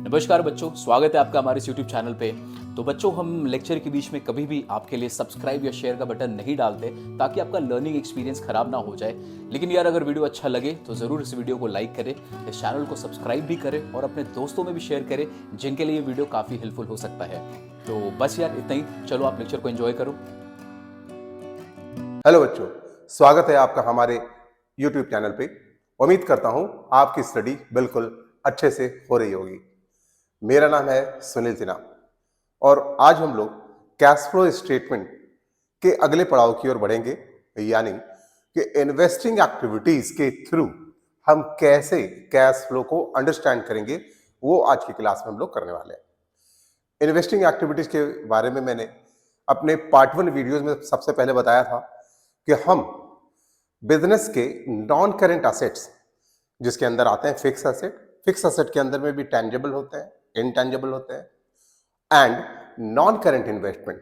नमस्कार बच्चों, स्वागत है आपका हमारे इस YouTube चैनल पे। तो बच्चों, हम लेक्चर के बीच में कभी भी आपके लिए सब्सक्राइब या शेयर का बटन नहीं डालते ताकि आपका लर्निंग एक्सपीरियंस खराब ना हो जाए। लेकिन यार, अगर वीडियो अच्छा लगे तो ज़रूर इस वीडियो को लाइक करें, इस चैनल को सब्सक्राइब भी करें और अपने दोस्तों में भी शेयर करें जिनके लिए ये वीडियो काफ़ी हेल्पफुल हो सकता है। तो बस यार, इतना ही। चलो, आप लेक्चर को एंजॉय करो। हेलो बच्चों, स्वागत है आपका हमारे YouTube चैनल पे। उम्मीद करता हूं आपकी स्टडी बिल्कुल अच्छे से हो रही होगी। मेरा नाम है सुनील सिन्हा और आज हम लोग कैश फ्लो स्टेटमेंट के अगले पड़ाव की ओर बढ़ेंगे, यानी कि इन्वेस्टिंग एक्टिविटीज के थ्रू हम कैसे कैश फ्लो को अंडरस्टैंड करेंगे, वो आज की क्लास में हम लोग करने वाले हैं। इन्वेस्टिंग एक्टिविटीज के बारे में मैंने अपने पार्ट 1 वीडियोज में सबसे पहले बताया था कि हम बिजनेस के नॉन करेंट असेट्स, जिसके अंदर आते हैं फिक्स असेट के अंदर में भी टेंजिबल होते हैं, इनटेंजिबल होते हैं एंड नॉन करेंट इन्वेस्टमेंट,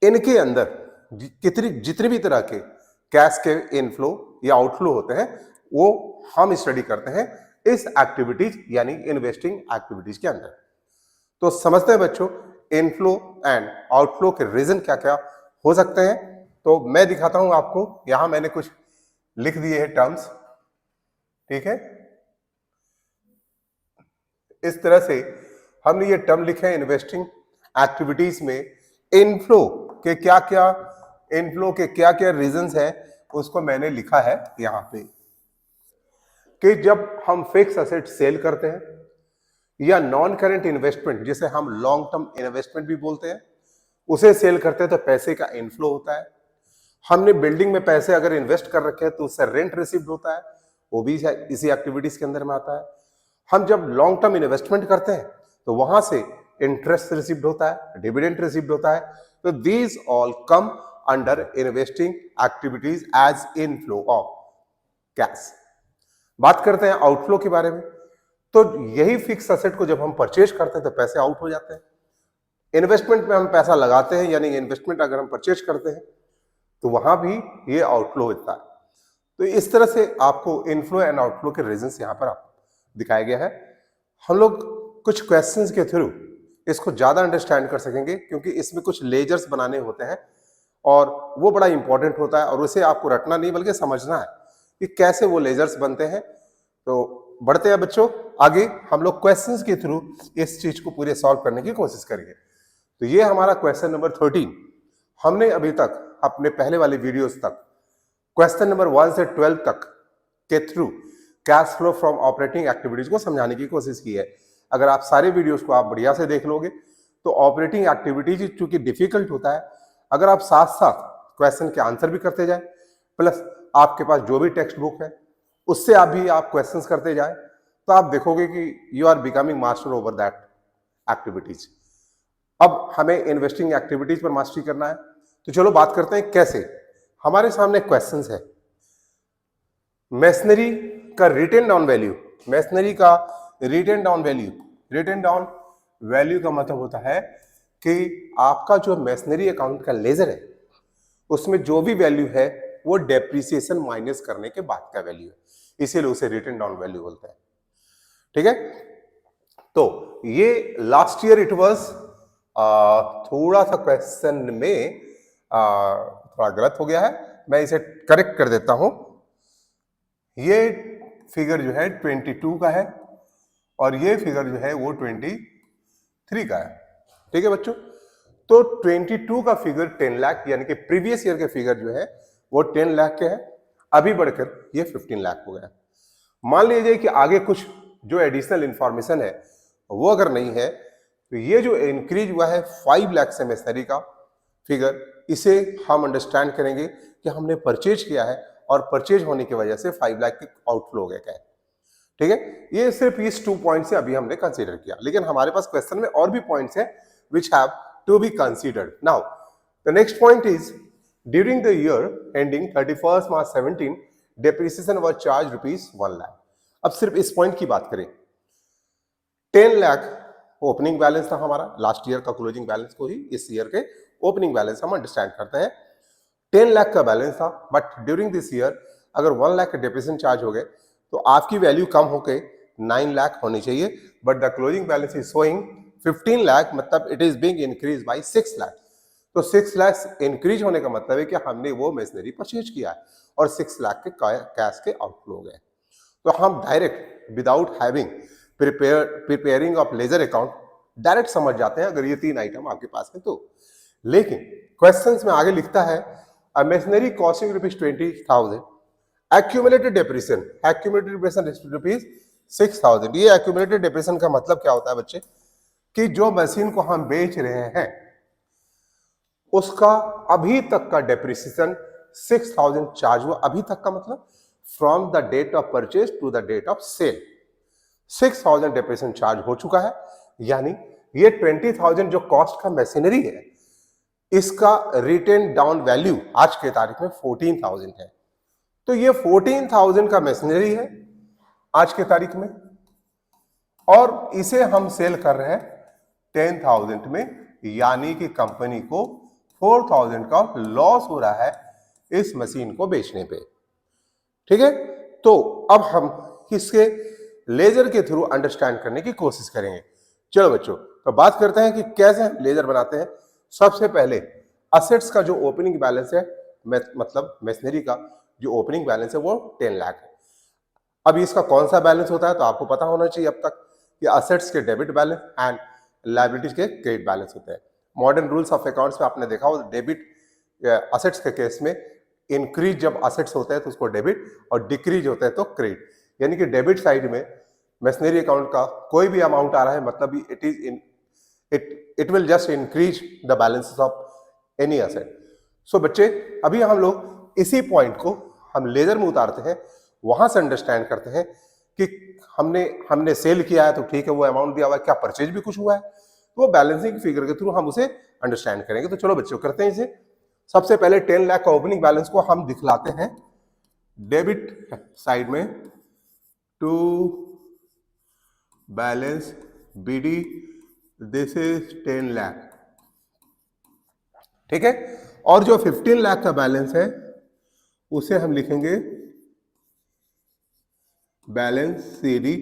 इनके अंदर जितने भी तरह के कैश के इनफ्लो या आउटफ्लो होते हैं वो हम स्टडी करते हैं इस एक्टिविटीज यानी इन्वेस्टिंग एक्टिविटीज के अंदर। तो समझते हैं बच्चों, इनफ्लो एंड आउटफ्लो के रीजन क्या क्या हो सकते हैं। तो मैं दिखाता हूं आपको, यहां मैंने कुछ लिख दिए हैं टर्म्स, ठीक है। इस तरह से हमने ये टर्म लिखे हैं इन्वेस्टिंग एक्टिविटीज में इनफ्लो के क्या क्या रीजंस हैं, उसको मैंने लिखा है यहां पे कि जब हम फिक्स असेट सेल करते हैं या नॉन करेंट इन्वेस्टमेंट, जिसे हम लॉन्ग टर्म इन्वेस्टमेंट भी बोलते हैं, उसे सेल करते हैं तो पैसे का इनफ्लो होता है। हमने बिल्डिंग में पैसे अगर इन्वेस्ट कर रखे हैं तो उससे रेंट रिसीव्ड होता है, वो भी इसी एक्टिविटीज के अंदर में आता है। हम जब लॉन्ग टर्म इन्वेस्टमेंट करते हैं तो वहां से इंटरेस्ट रिसीव्ड होता है, डिविडेंड रिसीव्ड होता है। तो these all come under investing activities as inflow of cash. बात करते हैं आउटफ्लो के बारे में। तो यही फिक्स असेट को जब हम परचेज करते हैं तो पैसे आउट हो जाते हैं। इन्वेस्टमेंट में हम पैसा लगाते हैं, यानी इन्वेस्टमेंट अगर हम परचेज करते हैं तो वहां भी ये आउटफ्लो होता है। तो इस तरह से आपको इनफ्लो एंड आउटफ्लो के रीजंस यहां पर आप दिखाया गया है। हम लोग कुछ क्वेश्चंस के थ्रू इसको ज्यादा अंडरस्टैंड कर सकेंगे, क्योंकि इसमें कुछ लेजर्स बनाने होते हैं और वो बड़ा इंपॉर्टेंट होता है, और उसे आपको रटना नहीं बल्कि समझना है कि कैसे वो लेजर्स बनते हैं। तो बढ़ते हैं बच्चों आगे, हम लोग क्वेश्चंस के थ्रू इस चीज को पूरे सॉल्व करने की कोशिश करेंगे। तो ये हमारा क्वेश्चन नंबर 13। हमने अभी तक अपने पहले वाले वीडियोस तक क्वेश्चन नंबर 1 से 12 तक के through cash flow from operating activities को समझाने की कोशिश की है। अगर आप सारे वीडियोस को आप बढ़िया से देख लोगे तो ऑपरेटिंग एक्टिविटीज चूंकि डिफिकल्ट होता है, अगर आप साथ साथ क्वेश्चन के आंसर भी करते जाए, प्लस आपके पास जो भी टेक्स्ट बुक है उससे आप क्वेश्चंस करते जाए, तो आप देखोगे कि you are becoming master over that activities. अब हमें इन्वेस्टिंग एक्टिविटीज पर मास्टरी करना है, तो चलो बात करते हैं कैसे। हमारे सामने क्वेश्चंस है, मेसनरी का रिटेन डाउन वैल्यू, मेसनरी का रिटेन डाउन वैल्यू का मतलब होता है कि आपका जो मेसनरी अकाउंट का लेजर है उसमें जो भी वैल्यू है वो डेप्रिसिएशन माइनस करने के बाद का वैल्यू है, इसीलिए उसे रिटेन डाउन वैल्यू बोलते हैं, ठीक है। तो ये लास्ट ईयर इट वाज थोड़ा सा क्वेश्चन में थोड़ा गलत हो गया है, मैं इसे करेक्ट कर देता हूं। ये फिगर जो है 22 का है और ये फिगर जो है वो 23 का है, ठीक है बच्चों। तो 22 का फिगर 10 लाख, यानी कि प्रीवियस ईयर के फिगर जो है वो 10 लाख के है, अभी बढ़कर ये 15 लाख हो गया। मान लीजिए कि आगे कुछ जो एडिशनल इंफॉर्मेशन है वो अगर नहीं है, तो ये जो इंक्रीज हुआ है 5 लाख से मेसनरी का फिगर, इसे हम अंडरस्टैंड करेंगे कि हमने परचेज किया है और परचेज होने की वजह से 5 लाख के आउटफ्लो हो गया है, ठीक है। ये सिर्फ इस 2 पॉइंट से अभी हमने कंसीडर किया, लेकिन हमारे पास क्वेश्चन में और भी पॉइंट्स हैं which have to be considered. Now the next point is, during the year ending 31st March 17 depreciation was charged rupees 1 lakh। अब सिर्फ इस पॉइंट की बात करें, 10 लाख ओपनिंग बैलेंस था हमारा, लास्ट ईयर का क्लोजिंग बैलेंस को ही इस ईयर के ओपनिंग बैलेंस हम अंडरस्टैंड करते हैं। 10 लाख का बैलेंस था, बट ड्यूरिंग दिस ईयर अगर 1 लाख का डेप्रिसिएशन चार्ज हो गए तो आपकी वैल्यू कम होकर 9 लाख होनी चाहिए, but the closing balance is showing 15 lakh, मतलब it is being increase by 6 lakh. तो 6 लाख इंक्रीज होने का मतलब है कि हमने वो मशीनरी परचेज किया है और 6 लाख के कैश के आउटफ्लो हो गए। तो हम direct without having preparing of ledger account direct समझ जाते हैं अगर ये 3 आइटम आपके पास है तो। लेकिन क्वेश्चंस में आगे लिखता है अ machinery costing ₹20,000, accumulated depreciation rupees 6,000। ये एक्यूमुलेटेड डेप्रिसिएशन का मतलब क्या होता है बच्चे, कि जो मशीन को हम बेच रहे हैं उसका अभी तक का डेप्रिसिएशन 6,000 चार्ज हुआ। अभी तक का मतलब from the date of purchase to the date of sale 6,000 depreciation charge हो चुका है। यानी ये 20,000 जो कॉस्ट का मशीनरी है, इसका रिटेन डाउन वैल्यू आज के तारीख में 14,000 है। तो ये 14,000 का मशीनरी है आज के तारीख में, और इसे हम सेल कर रहे हैं 10,000 में, यानी कि कंपनी को 4,000 का लॉस हो रहा है इस मशीन को बेचने पे। ठीक है, तो अब हम इसके लेजर के थ्रू अंडरस्टैंड करने की कोशिश करेंगे। चलो बच्चों, तो बात करते हैं कि कैसे हम लेजर बनाते हैं। सबसे पहले असेट्स का जो ओपनिंग बैलेंस है, मतलब मशीनरी का जो ओपनिंग बैलेंस है वो 10 लाख है। अब इसका कौन सा बैलेंस होता है तो आपको पता होना चाहिए अब तक कि असेट्स के डेबिट बैलेंस एंड लायबिलिटीज के क्रेडिट बैलेंस होते हैं। मॉडर्न रूल्स ऑफ अकाउंट्स में आपने देखा हो, डेबिट असेट्स के केस में इंक्रीज जब असेट्स होता है तो उसको डेबिट और डिक्रीज होता है तो क्रेडिट। यानी कि डेबिट साइड में मशीनरी अकाउंट का कोई भी अमाउंट आ रहा है, मतलब it will just increase the balances of any asset. So बच्चे, अभी हम लोग इसी पॉइंट को हम लेजर में उतारते हैं, वहां से अंडरस्टैंड करते हैं कि हमने सेल किया है तो ठीक है, वो अमाउंट दिया हुआ है, क्या परचेज भी कुछ हुआ है, तो वो बैलेंसिंग फिगर के थ्रू हम उसे अंडरस्टैंड करेंगे। तो चलो बच्चों करते हैं इसे। सबसे पहले 10 लाख का ओपनिंग बैलेंस को हम दिखलाते हैं डेबिट साइड में, to balance BD, this is 10 lakh. ठीक है, और जो 15 लाख का बैलेंस है उसे हम लिखेंगे बैलेंस सीडी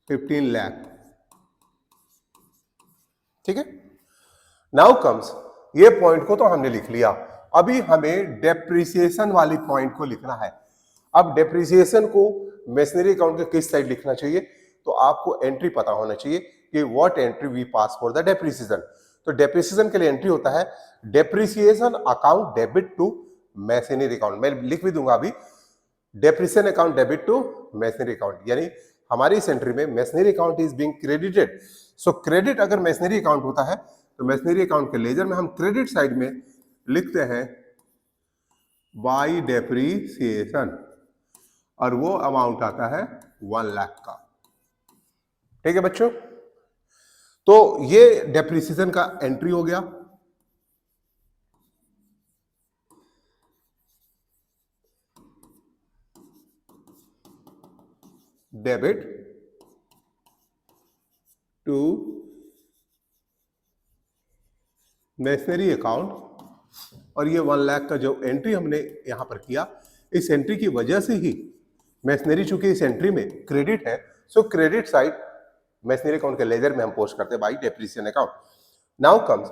15 लाख। ठीक है, नाउ कम्स, ये पॉइंट को तो हमने लिख लिया, अभी हमें डेप्रिसिएशन वाली पॉइंट को लिखना है। अब डेप्रिसिएशन को मशीनरी अकाउंट के किस साइड लिखना चाहिए, तो आपको एंट्री पता होना चाहिए कि what entry we pass for the depreciation. तो डेप्रिसिएशन के लिए एंट्री होता है depreciation account debit to machinery account. मैं लिख भी दूंगा अभी, depreciation account debit to machinery account, यानी हमारी इस एंट्री में machinery account is being credited. So credit अगर मशीनरी अकाउंट होता है तो मशीनरी अकाउंट के लेजर में हम क्रेडिट साइड में लिखते हैं बाय डेप्रिसिएशन, और वो अमाउंट आता है 1 लाख का। ठीक है बच्चों, तो ये डेप्रिसिएशन का एंट्री हो गया। डेबिट टू मशीनरी अकाउंट, और ये 1 लाख का जो एंट्री हमने यहां पर किया, इस एंट्री की वजह से ही मशीनरी, चूंकि इस एंट्री में क्रेडिट है, सो क्रेडिट साइड मशीनरी अकाउंट के लेजर में हम पोस्ट करते हैं by depreciation account. Now comes,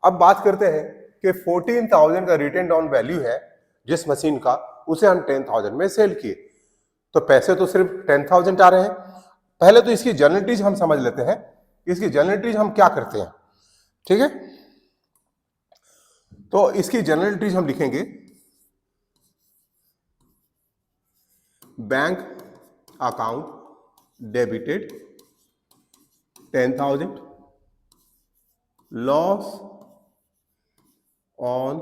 अब बात करते हैं कि 14,000 का रिटेन डाउन वैल्यू है जिस मशीन का, उसे हम 10,000 में सेल किए, तो पैसे तो सिर्फ 10,000 आ रहे हैं। पहले तो इसकी जर्नलिटीज हम समझ लेते हैं, इसकी जर्नलिटीज हम क्या करते हैं। ठीक है, तो इसकी जर्नलिटीज हम लिखेंगे bank account debited 10,000, loss on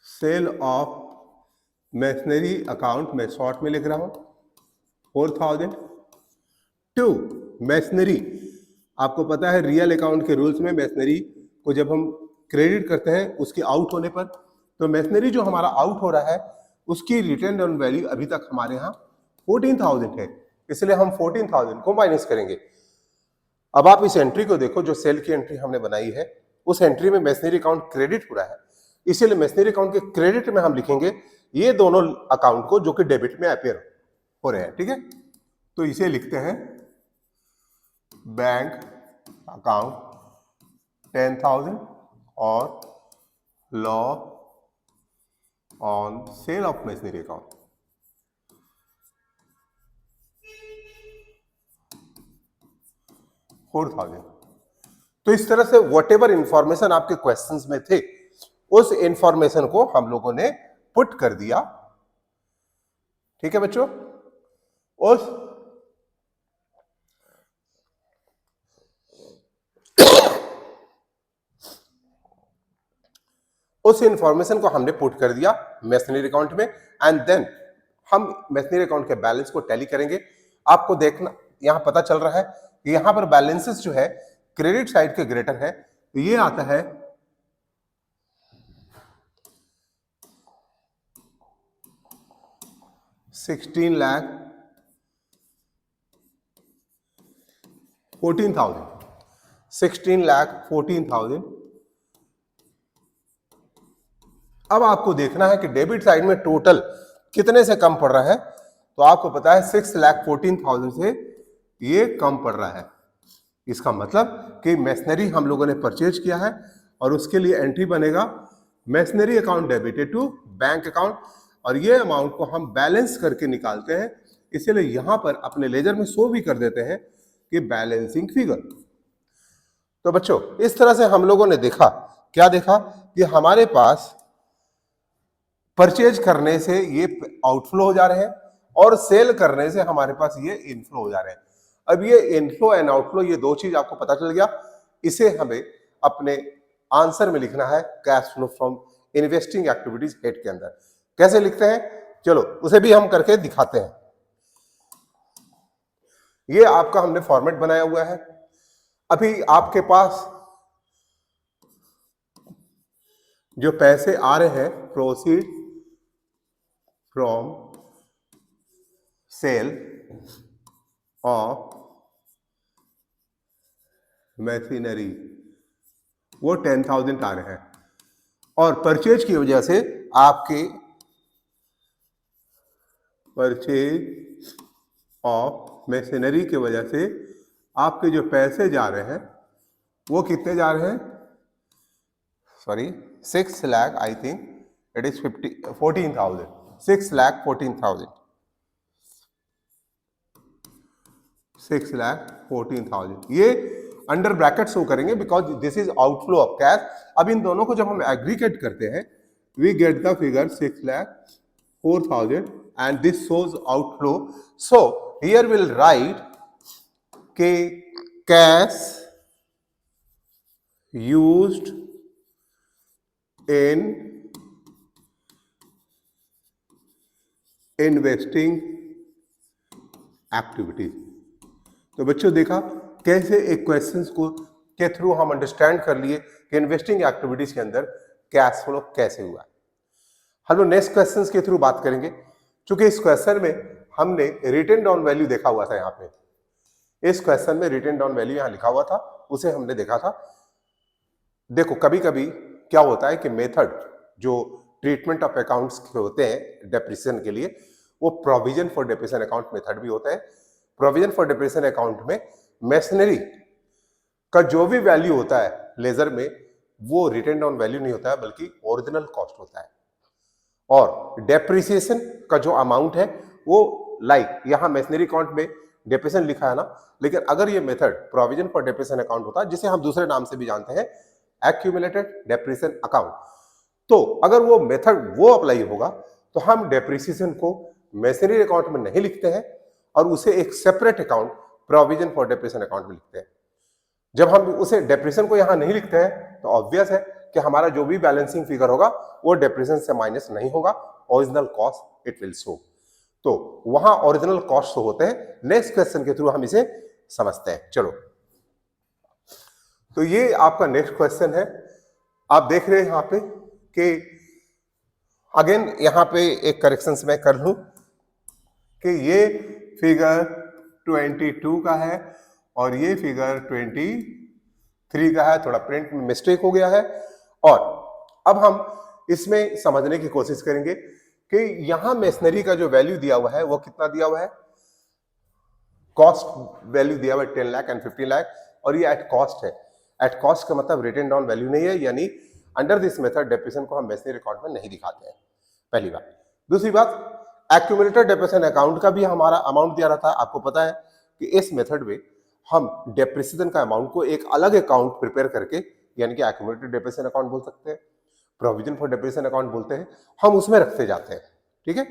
sale of machinery account, मैं शॉर्ट में लिख रहा हूं 4,000, टू मशीनरी। आपको पता है रियल अकाउंट के रूल्स में मशीनरी को जब हम क्रेडिट करते हैं उसके आउट होने पर, तो मशीनरी जो हमारा आउट हो रहा है उसकी रिटर्न डाउन वैल्यू अभी तक हमारे यहाँ 14,000 है, इसलिए हम 14,000 को माइनस करेंगे। अब आप इस एंट्री को देखो, जो सेल की एंट्री हमने बनाई है उस एंट्री में मशीनरी अकाउंट क्रेडिट हो रहा है, इसीलिए मशीनरी अकाउंट के क्रेडिट में हम लिखेंगे ये दोनों अकाउंट को जो कि डेबिट में अपेयर हो रहे हैं। ठीक है, तो इसे लिखते हैं बैंक अकाउंट 10,000 और law on sale of machinery account 4,000। तो इस तरह से वट एवर इंफॉर्मेशन आपके क्वेश्चंस में थे उस इंफॉर्मेशन को हम लोगों ने पुट कर दिया। ठीक है बच्चों, उस इंफॉर्मेशन को हमने पुट कर दिया मशीनरी अकाउंट में, एंड देन हम मशीनरी अकाउंट के बैलेंस को टैली करेंगे। आपको देखना यहां पता चल रहा है कि यहां पर बैलेंसेस जो है क्रेडिट साइड के ग्रेटर है, तो ये आता है 16,14,000। अब आपको देखना है कि डेबिट साइड में टोटल कितने से कम पड़ रहा है, तो आपको पता है 6,14,000 से ये कम पड़ रहा है। इसका मतलब कि मशीनरी हम लोगों ने परचेज किया है और उसके लिए एंट्री बनेगा machinery account debited to bank account, और ये अमाउंट को हम बैलेंस करके निकालते हैं, इसलिए यहां पर अपने लेजर में शो भी कर देते हैं कि बैलेंसिंग फिगर। तो बच्चों इस तरह से हम लोगों ने देखा, क्या देखा कि हमारे पास परचेज करने से ये आउटफ्लो हो जा रहे हैं और सेल करने से हमारे पास ये इनफ्लो हो जा रहे हैं। अब ये इनफ्लो एंड आउटफ्लो, ये दो चीज आपको पता चल गया, इसे हमें अपने आंसर में लिखना है cash flow from investing activities head के अंदर। कैसे लिखते हैं, चलो उसे भी हम करके दिखाते हैं। ये आपका हमने फॉर्मेट बनाया हुआ है। अभी आपके पास जो पैसे आ रहे हैं proceed from sale of machinery, वो 10,000 आ रहे हैं, और परचेज की वजह से आपके परचेज ऑफ मशीनरी की वजह से आपके जो पैसे जा रहे हैं वो कितने जा रहे हैं, sorry 6 lakh, I think it is 14,000, 6,14,000, 6,14,000। ये अंडर ब्रैकेट शो करेंगे because this is outflow of cash. अब इन दोनों को जब हम एग्रीगेट करते हैं we get the figure 6,04,000 and this shows outflow. So here will write के cash used in investing activities. तो बच्चों देखा कैसे एक क्वेश्चंस को के थ्रू हम अंडरस्टैंड कर लिए कि इन्वेस्टिंग एक्टिविटीज के अंदर कैश फ्लो कैसे हुआ। हम लोग नेक्स्ट क्वेश्चंस के थ्रू बात करेंगे। क्योंकि इस क्वेश्चन में हमने रिटन डाउन वैल्यू देखा हुआ था, यहाँ पे इस क्वेश्चन में रिटन डाउन वैल्यू यहाँ लिखा हुआ था, उसे हमने देखा था। देखो कभी कभी क्या होता है कि मेथड जो ट्रीटमेंट ऑफ अकाउंट्स के होते हैं डेप्रिसिएशन के लिए, वो provision for depreciation account method भी होता है। प्रोविजन फॉर डेप्रिसिएशन अकाउंट में मशीनरी का जो भी वैल्यू होता है लेजर में, वो रिटन डाउन वैल्यू नहीं होता है बल्कि ओरिजिनल कॉस्ट होता है। और डेप्रिसिएशन का जो अमाउंट है वो लाइक यहां मशीनरी अकाउंट में डेप्रिसिएशन लिखा है ना, लेकिन अगर ये method provision for depreciation account होता है, जिसे हम दूसरे नाम से भी जानते हैं एक्यूमुलेटेड डेप्रिसिएशन अकाउंट, तो अगर वो मेथड वो अप्लाई होगा तो हम डेप्रिसिएशन को मशीनरी अकाउंट में नहीं लिखते हैं और उसे एक separate account provision for depreciation account में लिखते हैं। जब हम उसे डेप्रिसिएशन को यहां नहीं लिखते हैं तो ऑब्वियस है कि हमारा जो भी बैलेंसिंग फिगर होगा वो डेप्रिसिएशन से माइनस नहीं होगा, original cost it will show. तो वहां ओरिजिनल कॉस्ट शो होते हैं। नेक्स्ट क्वेश्चन के थ्रू हम इसे समझते हैं। चलो, तो ये आपका नेक्स्ट क्वेश्चन है। आप देख रहे हैं यहां पे कि अगेन यहां पे एक करेक्शंस मैं कर लूं कि ये फिगर 22 का है और ये फिगर 23 का है। थोड़ा प्रिंट में मिस्टेक हो गया है। और अब हम इसमें समझने की कोशिश करेंगे कि यहां मशीनरी का जो वैल्यू दिया हुआ है वो कितना दिया हुआ है, कॉस्ट वैल्यू दिया हुआ है 10 लाख एंड 15 लाख, और ये एट कॉस्ट है। एट कॉस्ट का मतलब रिटन डाउन वैल्यू नहीं है, यानी अंडर दिस मेथड डेप्रिसिएशन को हम मेसनरी अकाउंट में नहीं दिखाते हैं, पहली बात। दूसरी बात, एक्यूमुलेटेड डेप्रिसिएशन अकाउंट का भी हमारा अमाउंट दिया रहता है। आपको पता है कि इस मेथड में हम डेप्रिसिएशन का अमाउंट को एक अलग अकाउंट प्रिपेयर करके, यानी कि एक्यूमुलेटेड डेप्रिसिएशन अकाउंट बोल सकते हैं, प्रोविजन फॉर डेप्रिसिएशन अकाउंट बोलते हैं, हम उसमें रखते जाते हैं। ठीक है,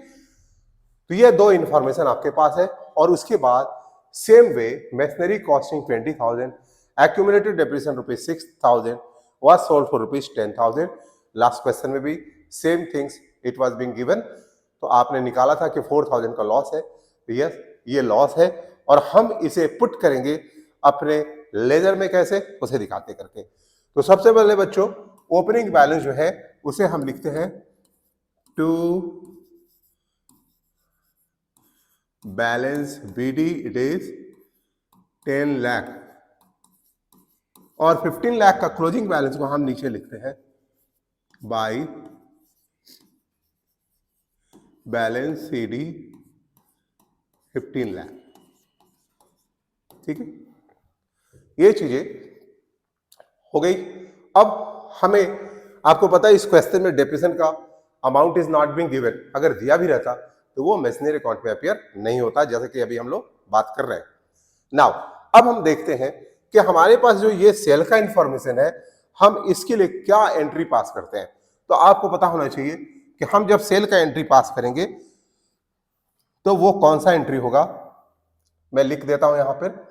तो ये दो इंफॉर्मेशन आपके पास है। और उसके बाद same way masonry costing 20,000, accumulated depreciation rupees 6,000 was sold for rupees 10,000। Last question में भी same things it was being given, तो आपने निकाला था कि 4,000 का लॉस है, तो यस ये लॉस है, और हम इसे पुट करेंगे अपने लेजर में, कैसे उसे दिखाते करके। तो सबसे पहले बच्चों ओपनिंग बैलेंस जो है उसे हम लिखते हैं to balance BD, it is 10 lakh, और 15 लाख का क्लोजिंग बैलेंस को हम नीचे लिखते हैं बाय बैलेंस CD 15 लाख। ठीक है, ये चीजें हो गई। अब हमें, आपको पता है इस क्वेश्चन में डेप्रिसिएशन का amount is not being given, अगर दिया भी रहता तो वो मेसनरी अकाउंट में अपीयर नहीं होता, जैसे कि अभी हम लोग बात कर रहे हैं। नाउ अब हम देखते हैं कि हमारे पास जो ये सेल का इंफॉर्मेशन है, हम इसके लिए क्या एंट्री पास करते हैं। तो आपको पता होना चाहिए कि हम जब सेल का एंट्री पास करेंगे तो वो कौन सा एंट्री होगा। मैं लिख देता हूं यहां पर,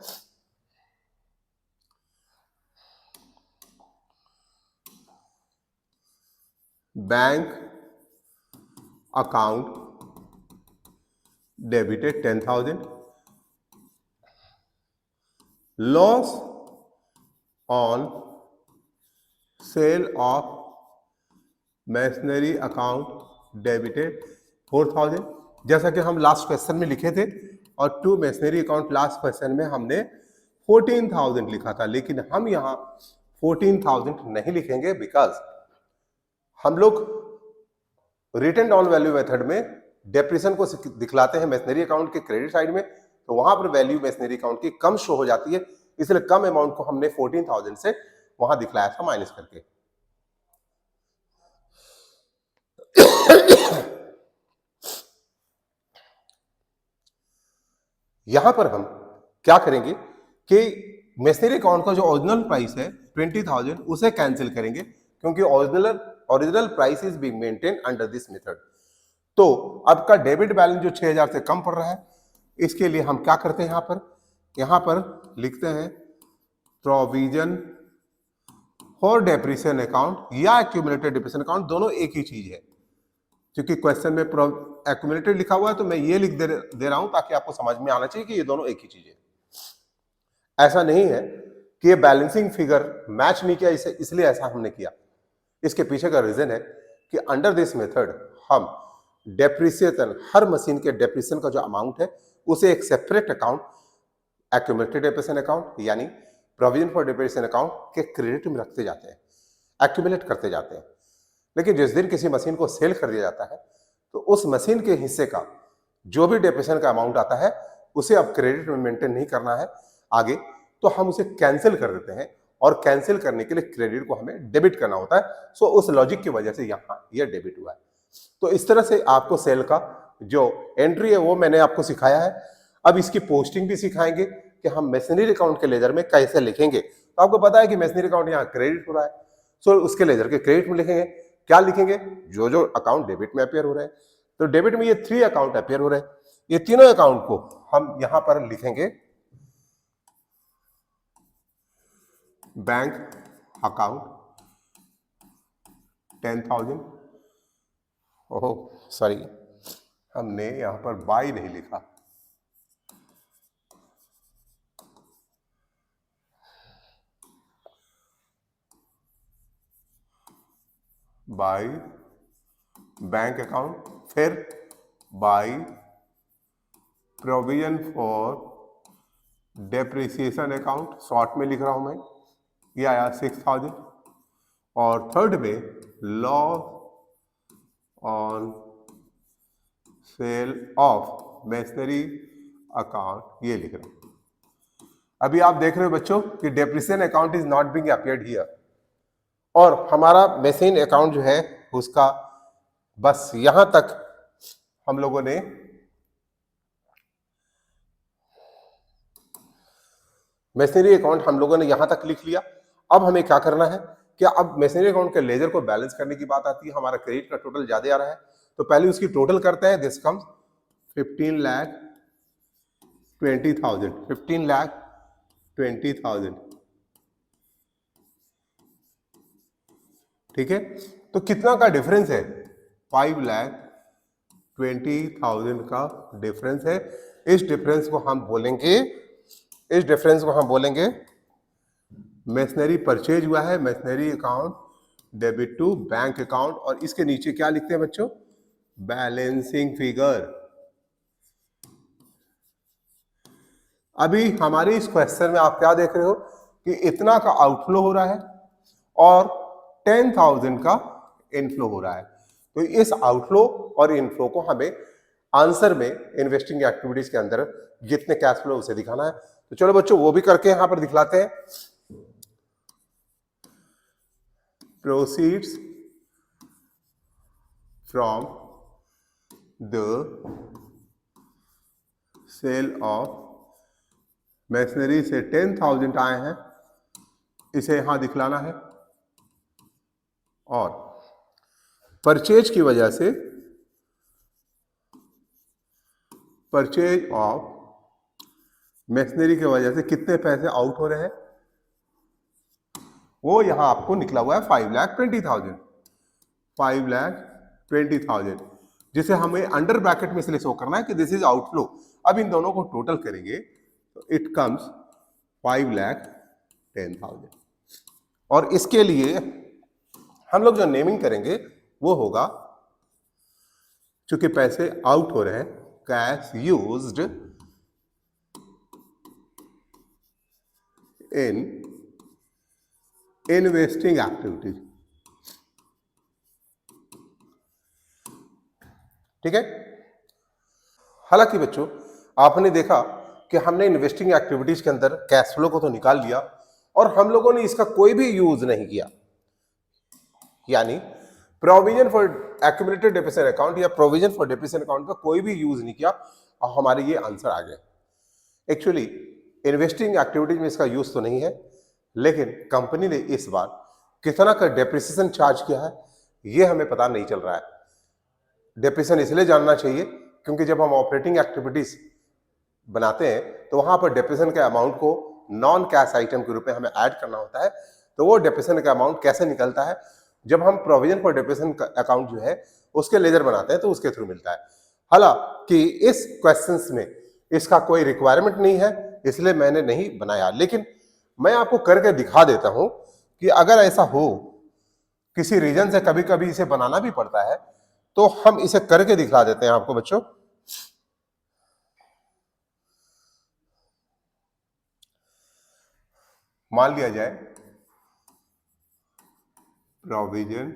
bank account debited 10,000, loss on sale of masonry account debited 4,000, जैसा कि हम लास्ट क्वेश्चन में लिखे थे, और to machinery account last question में हमने 14,000 लिखा था, लेकिन हम यहां 14,000 नहीं लिखेंगे, बिकॉज हम लोग रिटन डाउन वैल्यू मेथड में डेप्रिसिएशन को दिखलाते हैं मैसनरी अकाउंट के क्रेडिट साइड में, तो वहां पर वैल्यू मैसनरी अकाउंट की कम शो हो जाती है, इसलिए कम अमाउंट को हमने 14,000 से वहां दिखलाया था माइनस करके। यहां पर हम क्या करेंगे कि मैसनरी अकाउंट का जो ओरिजिनल प्राइस है 20,000 उसे कैंसिल करेंगे, क्योंकि original price is being maintain under this method. तो अब का डेबिट बैलेंस जो 6,000 से कम पड़ रहा है, इसके लिए हम क्या करते हैं, यहां पर लिखते हैं प्रोविजन फॉर डेप्रिसिएशन अकाउंट या एक्यूमुलेटेड डेप्रिसिएशन अकाउंट, दोनों एक ही चीज है। क्योंकि क्वेश्चन में एक्यूमुलेटेड लिखा हुआ है तो मैं ये लिख दे रहा हूं ताकि आपको समझ में आना चाहिए कि ये दोनों एक ही चीज है। ऐसा नहीं है कि ये बैलेंसिंग फिगर मैच नहीं किया, इसलिए ऐसा हमने किया। इसके पीछे का रीजन है कि अंडर दिस मेथड हम डेप्रिसिएशन, हर मशीन के डेप्रिसिएशन का जो अमाउंट है उसे एक separate account, accumulated depreciation account यानी प्रोविजन फॉर डेप्रिसिएशन अकाउंट के क्रेडिट में रखते जाते हैं, एक्यूमुलेट करते जाते हैं। लेकिन जिस दिन किसी मशीन को सेल कर दिया जाता है तो उस मशीन के हिस्से का जो भी डेप्रिसिएशन का अमाउंट आता है उसे अब क्रेडिट में मेंटेन नहीं करना है आगे, तो हम उसे कैंसिल कर देते हैं, और कैंसिल करने के लिए क्रेडिट को हमें डेबिट करना होता है। सो उस लॉजिक की वजह से यहाँ यह डेबिट हुआ है। तो इस तरह से आपको सेल का जो एंट्री है वो मैंने आपको सिखाया है। अब इसकी पोस्टिंग भी सिखाएंगे कि हम मैसनरी अकाउंट के लेजर में कैसे लिखेंगे। तो आपको पता है कि मैसनरी अकाउंट यहाँ क्रेडिट हो रहा है, सो उसके लेजर के क्रेडिट में लिखेंगे। क्या लिखेंगे, जो अकाउंट डेबिट में अपीयर हो रहे हैं। तो डेबिट में ये 3 अकाउंट अपीयर हो रहे हैं, ये तीनों अकाउंट को हम यहां पर लिखेंगे बैंक अकाउंट 10,000, ओह सॉरी हमने यहां पर बाय नहीं लिखा, बाय बैंक अकाउंट, फिर by provision for depreciation account, short में लिख रहा हूं मैं, ये आया 6,000, और थर्ड में loss on sale of masonry account ये लिख रहा हूं। अभी आप देख रहे हो बच्चों कि depreciation account is not being appeared here, और हमारा मेसिन अकाउंट जो है उसका बस यहां तक हम लोगों ने मेशनरी अकाउंट हम लोगों ने यहां तक लिख लिया। अब हमें क्या करना है कि अब मेशनरी अकाउंट के लेजर को बैलेंस करने की बात आती है। हमारा क्रेडिट का टोटल ज्यादा आ रहा है, तो पहले उसकी टोटल करते हैं। This comes 15,20,000, 15,20,000। ठीक है, तो कितना का डिफरेंस है? 5,20,000 का डिफरेंस है। इस डिफरेंस को हम बोलेंगे मेशनरी परचेज हुआ है, machinery account debit to bank account, और इसके नीचे क्या लिखते हैं बच्चों? Balancing figure. अभी हमारे इस क्वेश्चन में आप क्या देख रहे हो कि इतना का आउटफ्लो हो रहा है और 10,000 का इनफ्लो हो रहा है। तो इस आउटफ्लो और इनफ्लो को हमें आंसर में इन्वेस्टिंग एक्टिविटीज के अंदर जितने कैश फ्लो उसे दिखाना है। तो चलो बच्चों वो भी करके यहां पर दिखलाते हैं। Proceeds from the sale of machinery से 10,000 आए हैं, इसे यहां दिखलाना है। और परचेज की वजह से परचेज ऑफ मशीनरी की वजह से कितने पैसे आउट हो रहे हैं वो यहां आपको निकला हुआ है 5,20,000, 5,20,000, जिसे हमें अंडर ब्रैकेट में इसलिए शो करना है कि दिस इज आउटफ्लो। अब इन दोनों को टोटल करेंगे तो इट कम्स 5,10,000। और इसके लिए हम लोग जो नेमिंग करेंगे वो होगा, चूंकि पैसे आउट हो रहे हैं, cash used in investing activities. ठीक है, हालांकि बच्चों आपने देखा कि हमने इन्वेस्टिंग एक्टिविटीज के अंदर कैश फ्लो को तो निकाल लिया और हम लोगों ने इसका कोई भी यूज नहीं किया, यानी provision for accumulated depreciation account या प्रोविजन फॉर डेप्रिसिएशन अकाउंट का कोई भी यूज नहीं किया और हमारे ये आंसर आ गए। एक्चुअली इन्वेस्टिंग एक्टिविटीज में इसका यूज तो नहीं है, लेकिन कंपनी ने इस बार कितना का डेप्रिसिएशन चार्ज किया है ये हमें पता नहीं चल रहा है। डेप्रिसिएशन इसलिए जानना चाहिए क्योंकि जब हम ऑपरेटिंग एक्टिविटीज बनाते हैं तो वहां पर डेप्रिसिएशन के अमाउंट को नॉन कैश आइटम के रूप में हमें ऐड करना होता है। तो वो डेप्रिसिएशन का अमाउंट कैसे निकलता है? जब हम प्रोविजन फॉर डेप्रिसिएशन अकाउंट जो है उसके लेजर बनाते हैं तो उसके थ्रू मिलता है। हालांकि इस क्वेश्चंस में इसका कोई रिक्वायरमेंट नहीं है, इसलिए मैंने नहीं बनाया, लेकिन मैं आपको करके दिखा देता हूं कि अगर ऐसा हो, किसी रीजन से कभी कभी इसे बनाना भी पड़ता है, तो हम इसे करके दिखा देते हैं आपको बच्चों। मान लिया जाए प्रोविजन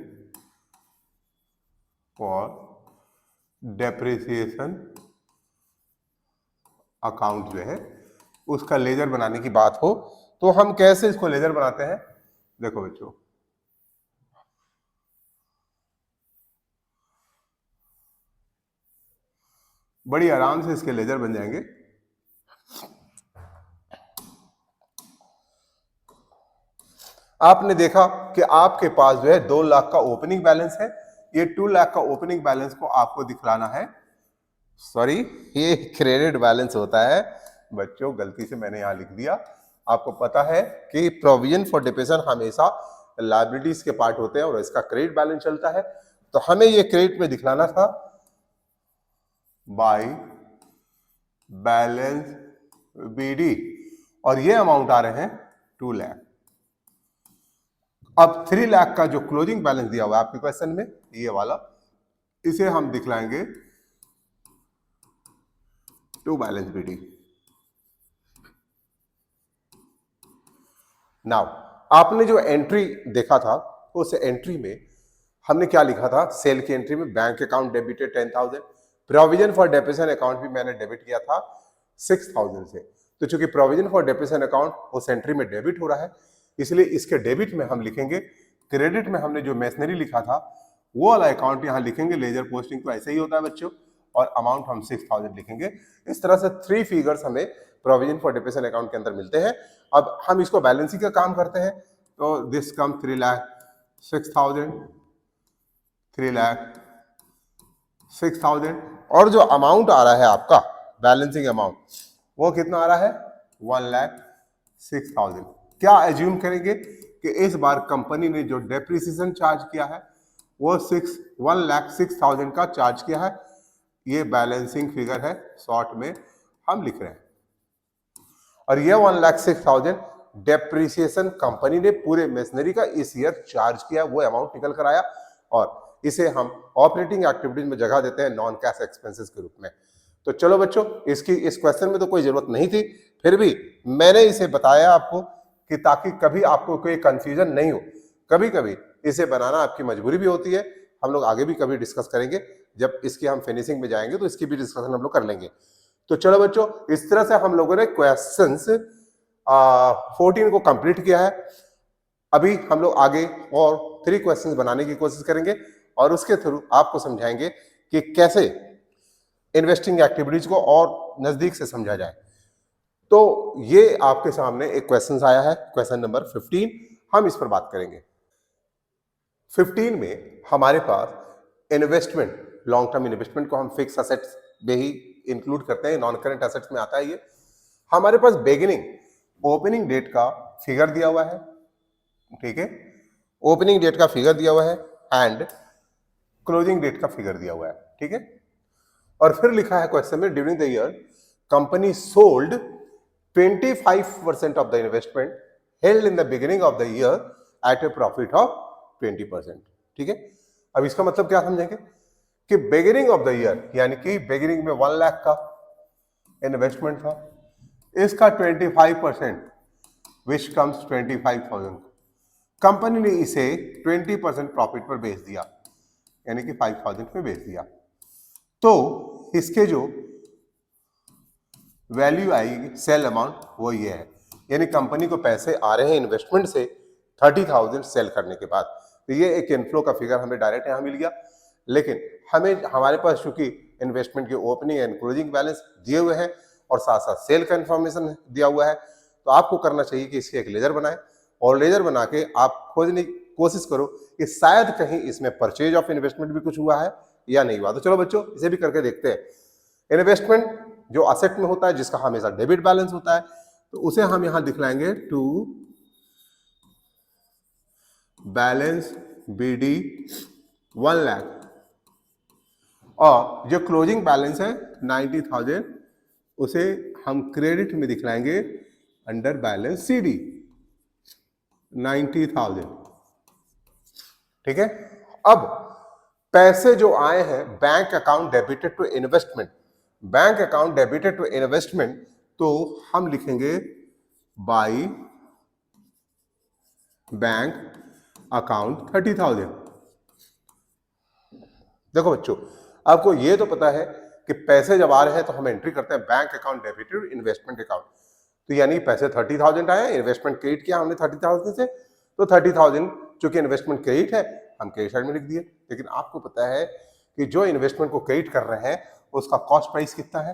फॉर डेप्रिसिएशन अकाउंट जो है उसका लेजर बनाने की बात हो, तो हम कैसे इसको लेजर बनाते हैं? देखो बच्चों, बड़ी आराम से इसके लेजर बन जाएंगे। आपने देखा कि आपके पास जो है 2 लाख का ओपनिंग बैलेंस है। ये 2 लाख का ओपनिंग बैलेंस को आपको दिखलाना है, सॉरी ये क्रेडिट बैलेंस होता है बच्चों, गलती से मैंने यहां लिख दिया। आपको पता है कि प्रोविजन फॉर डेप्रिसिएशन हमेशा लायबिलिटीज के पार्ट होते हैं और इसका क्रेडिट बैलेंस चलता है, तो हमें ये क्रेडिट में दिखलाना था बाय बैलेंस बीडी, और ये अमाउंट आ रहे हैं 2 लाख। अब 3 लाख का जो क्लोजिंग बैलेंस दिया हुआ है आपके क्वेश्चन में, ये वाला, इसे हम दिखलाएंगे टू बैलेंस बीडी। नाउ आपने जो एंट्री देखा था उस एंट्री में हमने क्या लिखा था? सेल की एंट्री में bank account debited 10,000, provision for depreciation account भी मैंने डेबिट किया था 6,000 से। तो चूंकि प्रोविजन फॉर डेप्रिसिएशन अकाउंट उस एंट्री में डेबिट हो रहा है, इसलिए इसके डेबिट में हम लिखेंगे, क्रेडिट में हमने जो मेशनरी लिखा था वो वाला अकाउंट यहाँ लिखेंगे। लेजर पोस्टिंग तो ऐसे ही होता है बच्चों, और अमाउंट हम 6000 लिखेंगे। इस तरह से 3 फिगर्स हमें प्रोविजन फॉर डेप्रिसिएशन अकाउंट के अंदर मिलते हैं। अब हम इसको बैलेंसिंग का काम करते हैं, तो दिस कम 3,06,000, 3,06,000, और जो अमाउंट आ रहा है आपका बैलेंसिंग अमाउंट वो कितना आ रहा है 1,06,000। क्या एज्यूम करेंगे कि इस बार कंपनी ने जो डेप्रिसिएशन चार्ज किया है वो 1,06,000 का चार्ज किया है। ये बैलेंसिंग फिगर है, शॉर्ट में हम लिख रहे हैं, और ये 1,06,000 डेप्रिसिएशन कंपनी ने पूरे मशीनरी का इस ईयर चार्ज किया, वो अमाउंट निकल कर आया, और इसे हम ऑपरेटिंग एक्टिविटीज में जगह देते हैं नॉन कैश एक्सपेंसेस के रूप में। तो चलो बच्चों, इसकी इस क्वेश्चन में तो कोई जरूरत नहीं थी, फिर भी मैंने इसे बताया आपको कि ताकि कभी आपको कोई कंफ्यूजन नहीं हो। कभी कभी इसे बनाना आपकी मजबूरी भी होती है, हम लोग आगे भी कभी डिस्कस करेंगे, जब इसकी हम फिनिशिंग में जाएंगे तो इसकी भी डिस्कशन हम लोग कर लेंगे। तो चलो बच्चों, इस तरह से हम लोगों ने क्वेश्चंस 14 को कंप्लीट किया है। अभी हम लोग आगे और 3 क्वेश्चंस बनाने की कोशिश करेंगे, और उसके थ्रू आपको समझाएंगे कि कैसे इन्वेस्टिंग एक्टिविटीज को और नजदीक से समझा जाए। तो ये आपके सामने एक क्वेश्चन आया है, क्वेश्चन नंबर 15, हम इस पर बात करेंगे। 15 में हमारे पास इन्वेस्टमेंट, लॉन्ग टर्म इन्वेस्टमेंट को हम फिक्स असेट्स में ही इंक्लूड करते हैं, नॉन करंट एसेट्स में आता है ये। हमारे पास बिगिनिंग ओपनिंग डेट का फिगर दिया हुआ है, ठीक है, ओपनिंग डेट का फिगर दिया हुआ है एंड क्लोजिंग डेट का फिगर दिया हुआ है, ठीक है। और फिर लिखा है क्वेश्चन में, during the year company sold 25% of the investment held in the beginning of the year at a profit of 20%, ठीक है। अब इसका मतलब क्या समझेंगे कि बिगिनिंग ऑफ द ईयर यानी कि बिगिनिंग में 1 लाख का इन्वेस्टमेंट था, इसका 25% विच कम्स 25,000, कंपनी ने इसे 20% प्रॉफिट पर बेच दिया, यानी कि 5,000 में बेच दिया। तो इसके जो वैल्यू आएगी सेल अमाउंट वो ये है, यानी कंपनी को पैसे आ रहे हैं इन्वेस्टमेंट से 30,000 सेल करने के बाद। तो ये एक इनफ्लो का फिगर हमें डायरेक्ट यहां मिल गया, लेकिन हमें हमारे पास चूंकि इन्वेस्टमेंट के ओपनिंग एंड क्लोजिंग बैलेंस दिए हुए हैं और साथ साथ सेल का इंफॉर्मेशन दिया हुआ है, तो आपको करना चाहिए कि इसकी एक लेजर बनाए, और लेजर बना के आप खोजने की कोशिश करो कि शायद कहीं इसमें परचेज ऑफ इन्वेस्टमेंट भी कुछ हुआ है या नहीं हुआ। तो चलो बच्चों, इसे भी करके देखते हैं। इन्वेस्टमेंट जो असेट में होता है, जिसका हमेशा डेबिट बैलेंस होता है, तो उसे हम यहां दिखलाएंगे टू बैलेंस BD 1 लाख, और जो क्लोजिंग बैलेंस है 90,000 उसे हम क्रेडिट में दिखलाएंगे अंडर बैलेंस CD 90,000, ठीक है। अब पैसे जो आए हैं bank account debited to investment, bank account debited to investment, तो हम लिखेंगे बाई बैंक अकाउंट 30,000। देखो बच्चों, आपको ये तो पता है कि पैसे जब आ रहे हैं तो हम एंट्री करते हैं bank account debited investment account, तो यानी पैसे 30,000 आए, इन्वेस्टमेंट क्रेडिट किया हमने 30,000 से, तो 30,000 चूंकि इन्वेस्टमेंट क्रेडिट है हम क्रेडिट साइड में लिख दिए। लेकिन आपको पता है कि जो इन्वेस्टमेंट को क्रेडिट कर रहे हैं उसका कॉस्ट प्राइस कितना है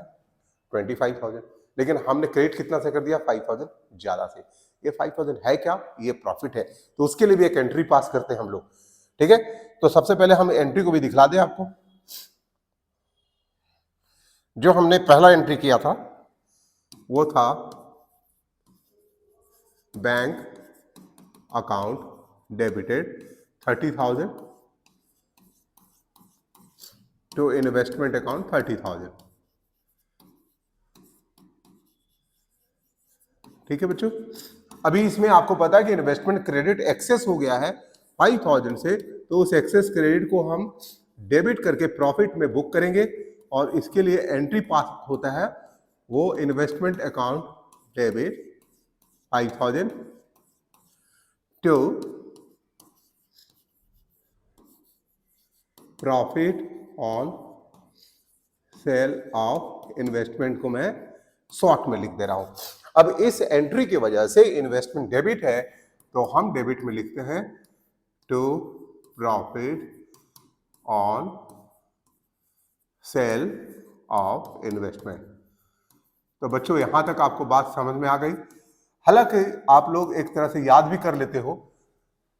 25,000, लेकिन हमने क्रेडिट कितना से कर दिया 5,000 ज्यादा से। ये 5,000 है क्या, ये प्रॉफिट है, तो उसके लिए भी एक एंट्री पास करते हैं हम लोग, ठीक है। तो सबसे पहले हम एंट्री को भी दिखला दें आपको। जो हमने पहला एंट्री किया था वो था bank account debited 30,000 to investment account 30,000, ठीक है बच्चों। अभी इसमें आपको पता है कि इन्वेस्टमेंट क्रेडिट एक्सेस हो गया है 5,000 से, तो उस एक्सेस क्रेडिट को हम डेबिट करके प्रॉफिट में बुक करेंगे, और इसके लिए एंट्री पास होता है वो investment account debit 5,000 to profit on sale of investment को मैं शॉर्ट में लिख दे रहा हूं। अब इस एंट्री की वजह से इन्वेस्टमेंट डेबिट है, तो हम डेबिट में लिखते हैं to profit on sale of investment. तो बच्चों यहां तक आपको बात समझ में आ गई। हालांकि आप लोग एक तरह से याद भी कर लेते हो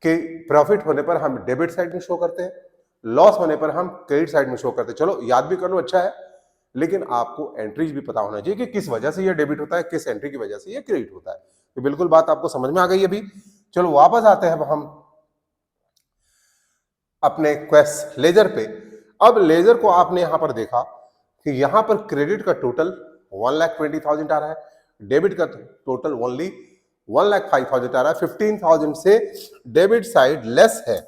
कि प्रॉफिट होने पर हम डेबिट साइड में शो करते हैं, लॉस होने पर हम क्रेडिट साइड में शो करते हैं। चलो याद भी कर लो, अच्छा है, लेकिन आपको एंट्रीज भी पता होना चाहिए कि किस वजह से ये डेबिट होता है, किस एंट्री की वजह से ये क्रेडिट होता है। तो बिल्कुल बात आपको समझ में आ गई अभी। चलो वापस आते हैं अब हम अपने क्वेस्ट लेजर पे। अब लेजर को आपने यहां पर देखा कि यहां पर क्रेडिट का टोटल 1,20,000 आ रहा है, डेबिट का टोटल ओनली 1,05,000 आ रहा है। 15,000 से डेबिट साइड लेस है,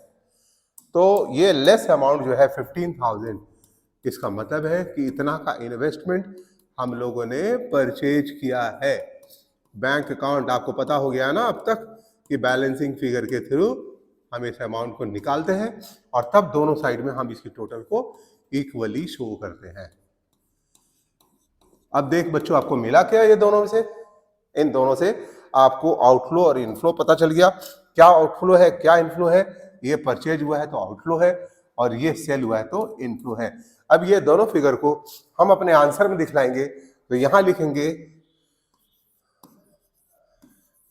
तो ये लेस अमाउंट जो है 15,000, इसका मतलब है कि इतना का इन्वेस्टमेंट हम लोगों ने परचेज किया है। बैंक अकाउंट आपको पता हो गया ना अब तक कि बैलेंसिंग फिगर के थ्रू हम इस अमाउंट को निकालते हैं और तब दोनों साइड में हम इसकी टोटल को इक्वली शो करते हैं। अब देख बच्चों, आपको मिला क्या ये दोनों में से? इन दोनों से आपको आउटफ्लो और इनफ्लो पता चल गया। क्या आउटफ्लो है, क्या इनफ्लो है? ये परचेज हुआ है तो आउटफ्लो है, और ये सेल हुआ है तो इनफ्लो है। अब ये दोनों फिगर को हम अपने आंसर में दिखलाएंगे, तो यहां लिखेंगे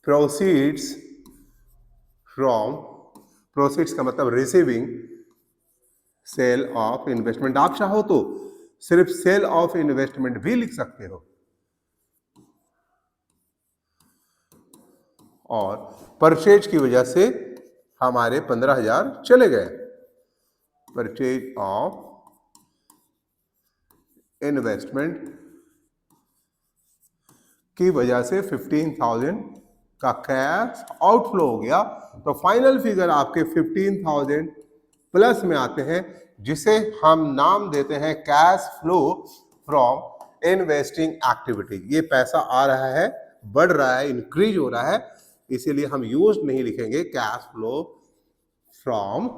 प्रोसीड्स फ्रॉम, प्रोसीड्स का मतलब रिसीविंग सेल ऑफ इन्वेस्टमेंट। आप चाहो तो सिर्फ सेल ऑफ इन्वेस्टमेंट भी लिख सकते हो, और परचेज की वजह से हमारे 15,000 चले गए। परचेज ऑफ इन्वेस्टमेंट की वजह से 15,000 का कैश आउटफ्लो हो गया, तो फाइनल फिगर आपके 15,000 प्लस में आते हैं, जिसे हम नाम देते हैं cash flow from investing activity. ये पैसा आ रहा है, बढ़ रहा है, इंक्रीज हो रहा है, इसीलिए हम यूज नहीं लिखेंगे cash flow from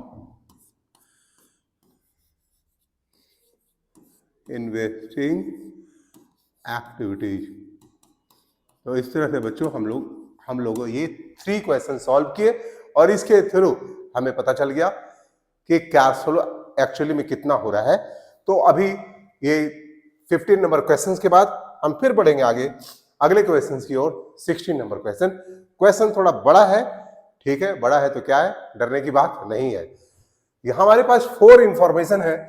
investing activities. तो इस तरह से बच्चों हम लोगों ये 3 क्वेश्चन सॉल्व किए, और इसके थ्रू हमें पता चल गया कि कैश फ्लो एक्चुअली में कितना हो रहा है। तो अभी ये 15 नंबर क्वेश्चंस के बाद हम फिर बढ़ेंगे आगे अगले क्वेश्चंस की ओर। 16 नंबर क्वेश्चन थोड़ा बड़ा है, ठीक है, बड़ा है तो क्या है, डरने की बात नहीं है। यहां हमारे पास 4 इंफॉर्मेशन है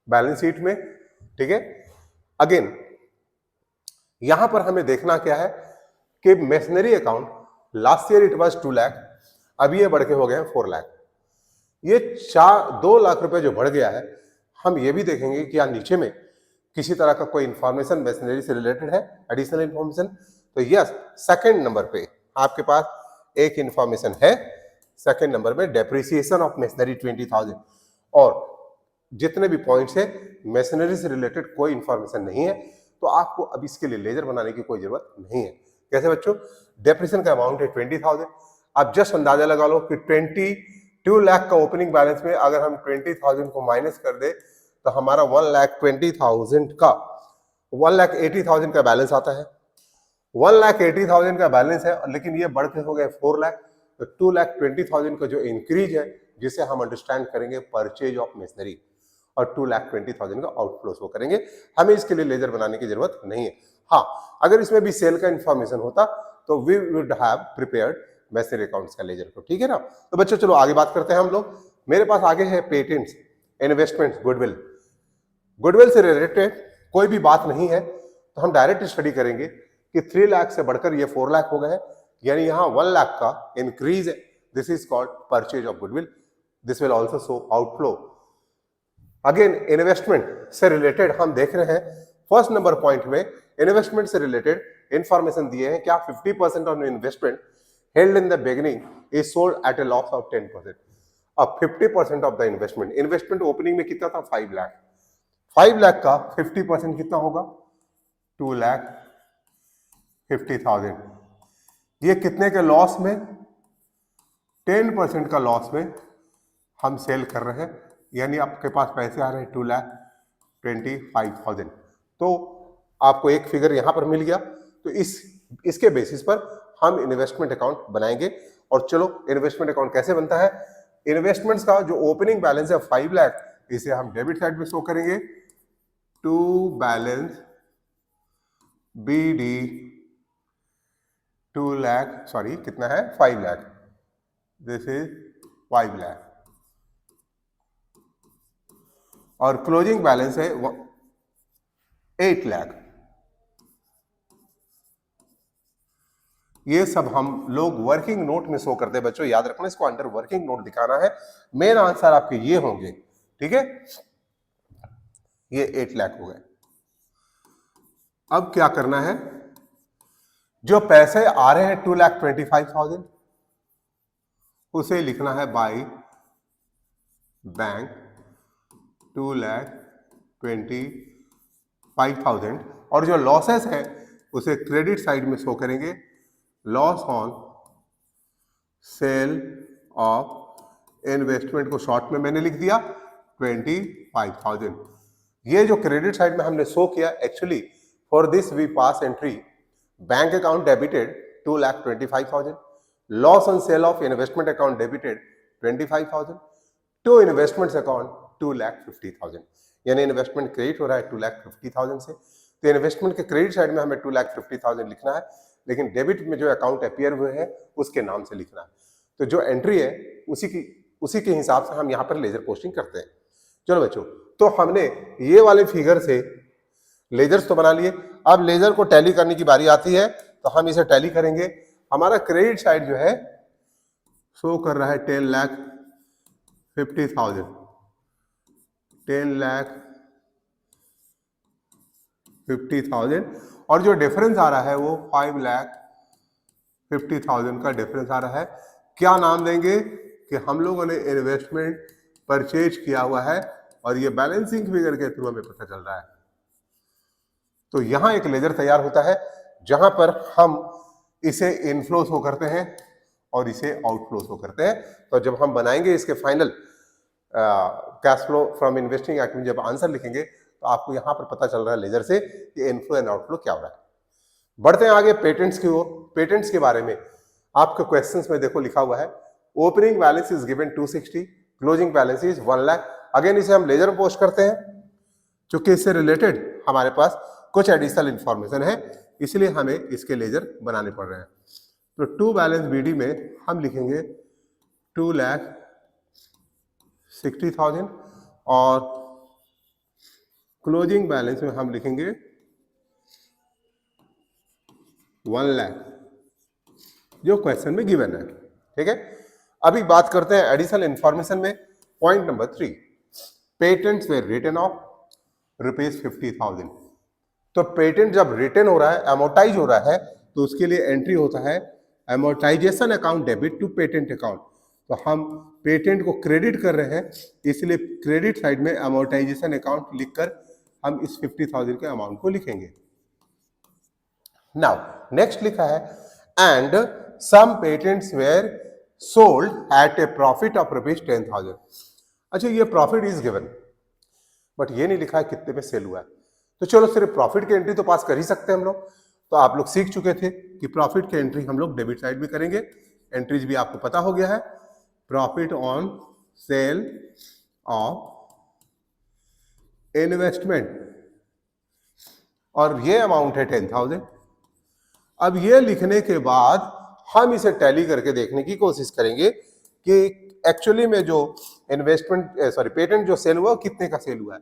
बैलेंस शीट में, ठीक है। अगेन यहां पर हमें देखना क्या है कि masonry account last year it was 2 lakh, अभी ये बढ़ के हो गए 4 लाख। ये 2 लाख रुपए जो बढ़ गया है, हम ये भी देखेंगे कि यहाँ नीचे में किसी तरह का कोई इंफॉर्मेशन मेशनरी से रिलेटेड है, एडिशनल इंफॉर्मेशन। तो यस, सेकंड नंबर पे आपके पास एक इंफॉर्मेशन है, सेकंड नंबर में डेप्रिसिएशन ऑफ मेशनरी 20,000, और जितने भी पॉइंट्स है मेशनरी से रिलेटेड कोई इंफॉर्मेशन नहीं है, तो आपको अब इसके लिए लेजर बनाने की कोई जरूरत नहीं है। कैसे बच्चों? डेप्रिसिएशन का अमाउंट है 20,000। आप जस्ट अंदाजा लगा लो कि 22 लाख का ओपनिंग बैलेंस में अगर हम 20,000 को माइनस कर दे तो हमारा 1,20,000 का 1,80,000 का बैलेंस आता है। 1,80,000 का बैलेंस है, लेकिन ये बढ़ के हो गए 4 लाख। तो 2,20,000 का जो इंक्रीज है, जिसे हम अंडरस्टैंड करेंगे परचेज ऑफ मशीनरी, और 2,20,000 का आउटफ्लो शो करेंगे। हमें इसके लिए लेजर बनाने की जरूरत नहीं है। हाँ, अगर इसमें भी सेल का इंफॉर्मेशन होता तो we would have prepared machinery accounts का लेजर को, ठीक है ना। तो बच्चों चलो आगे बात करते हैं हम लोग। मेरे पास आगे है पेटेंट्स, इन्वेस्टमेंट्स, गुडविल। गुडविल से रिलेटेड कोई भी बात नहीं है, तो हम डायरेक्ट स्टडी करेंगे कि 3 लाख से बढ़कर ये 4 लाख हो गए हैं, यानी यहां 1 लाख का इंक्रीज है। This is called purchase of goodwill. This will also show outflow. Again investment से रिलेटेड हम देख रहे हैं फर्स्ट नंबर पॉइंट में इन्वेस्टमेंट से रिलेटेड इंफॉर्मेशन दिए हैं। क्या 50% on investment held in the beginning is sold at A loss of 10%। अब 50% ऑफ द इन्वेस्टमेंट ओपनिंग में कितना था? 5 लाख। 5 लाख का 50% कितना होगा? 2,50,000। ये कितने के लॉस में? 10% का लॉस में हम सेल कर रहे हैं, यानी आपके पास पैसे आ रहे हैं 2,25,000। तो आपको एक फिगर यहां पर मिल गया, तो इसके बेसिस पर हम इन्वेस्टमेंट अकाउंट बनाएंगे। और चलो इन्वेस्टमेंट अकाउंट कैसे बनता है। इन्वेस्टमेंट्स का जो ओपनिंग बैलेंस है 5 लाख, इसे हम डेबिट साइड में शो करेंगे। To balance BD 2 lakh, sorry कितना है 5 लाख, दिस इज 5 लाख। और क्लोजिंग बैलेंस है 8 लाख। ये सब हम लोग वर्किंग नोट में शो करते हैं बच्चों, याद रखना इसको अंडर वर्किंग नोट दिखाना है। मेन आंसर आपके ये होंगे, ठीक है। ये 8 लाख हो गए। अब क्या करना है, जो पैसे आ रहे हैं 2,25,000 उसे लिखना है बाय बैंक 2,25,000, और जो लॉसेस है उसे क्रेडिट साइड में शो करेंगे। Loss on sale of investment को शॉर्ट में मैंने लिख दिया 25,000। ये जो क्रेडिट साइड में हमने शो किया, actually for this we pass entry bank account debited 2,25,000, loss on sale of investment account debited 25,000, to investments account 2,50,000। यानी इन्वेस्टमेंट क्रेडिट हो रहा है 2,50,000 से, तो इन्वेस्टमेंट के क्रेडिट साइड में हमें 2,50,000 लिखना है, लेकिन डेबिट में जो अकाउंट अपीयर हुए हैं उसके नाम से लिखना है। तो जो एंट्री है उसी के हिसाब से हम यहाँ पर लेजर पोस्टिंग करते हैं। चलो बच्चों, तो हमने ये वाले फिगर से लेजर्स तो बना लिए। अब लेजर को टैली करने की बारी आती है, तो हम इसे टैली करेंगे। हमारा क्रेडिट साइड जो है शो कर रहा है 10,50,000, 10,50,000, और जो डिफरेंस आ रहा है वो 5,50,000 का डिफरेंस आ रहा है। क्या नाम देंगे कि हम लोगों ने इन्वेस्टमेंट परचेज किया हुआ है, और ये बैलेंसिंग फिगर के थ्रू हमें पता चल रहा है। तो यहां एक लेजर तैयार होता है जहां पर हम इसे इनफ्लो शो करते हैं और इसे आउटफ्लो शो करते हैं। तो जब हम बनाएंगे इसके final cash flow from investing activity, जब आंसर लिखेंगे तो आपको यहां पर पता चल रहा है लेजर से कि इनफ्लो एंड आउटफ्लो क्या हो रहा है। बढ़ते हैं आगे पेटेंट्स की ओर। पेटेंट्स के बारे में आपके क्वेश्चंस में देखो लिखा हुआ है, opening balance is given 260, closing balance is 1 lakh. Again इसे हम लेजर पोस्ट करते हैं, चूंकि इससे रिलेटेड हमारे पास कुछ एडिशनल इंफॉर्मेशन है, इसलिए हमें इसके लेजर बनाने पड़ रहे हैं। तो टू बैलेंस BD में हम लिखेंगे 2,60,000, और क्लोजिंग बैलेंस में हम लिखेंगे 1 लाख, जो क्वेश्चन में गिवन है। ठीक है, अभी बात करते हैं एडिशनल इंफॉर्मेशन में। Point number 3, patents were written off ₹50,000। तो पेटेंट जब रिटर्न हो रहा है, अमोर्टाइज हो रहा है, तो उसके लिए एंट्री होता है amortization account debit to patent account. तो हम पेटेंट को क्रेडिट कर रहे हैं, इसलिए क्रेडिट साइड में अमोर्टाइजेशन अकाउंट लिखकर हम इस 50,000 के अमाउंट को लिखेंगे। नाउ नेक्स्ट लिखा है, and some patents were sold at a profit of ₹10,000। अच्छा, ये प्रॉफिट इज गिवन, बट ये नहीं लिखा है कितने में सेल हुआ है। तो चलो सिर्फ प्रॉफिट की एंट्री तो पास कर ही सकते हैं हम लोग। तो आप लोग सीख चुके थे कि प्रॉफिट की एंट्री हम लोग डेबिट साइड में करेंगे। एंट्रीज भी आपको पता हो गया है, profit on sale of investment, और ये अमाउंट है 10,000। अब ये लिखने के बाद हम इसे टैली करके देखने की कोशिश करेंगे कि एक्चुअली में जो इन्वेस्टमेंट पेटेंट जो सेल हुआ कितने का सेल हुआ है।